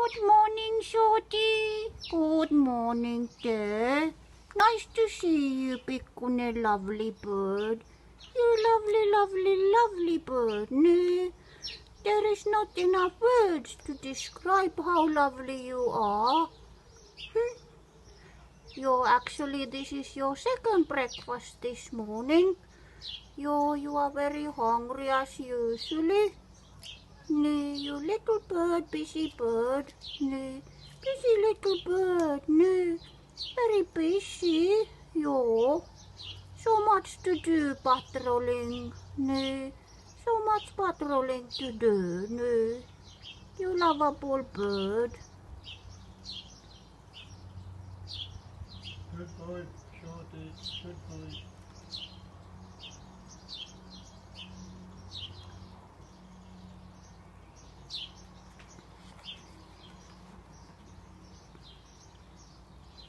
Good morning, Shorty. Good morning, dear. Nice to see you, Pikkune, lovely bird. You lovely, lovely, lovely bird. No, there is not enough words to describe how lovely you are. This is your second breakfast this morning. You are very hungry as usually. No, you little bird, busy bird. No, busy little bird. No, very busy. Yo, so much to do patrolling. No, so much patrolling to do. No, you lovable bird. Good boy, Shorty. Good boy.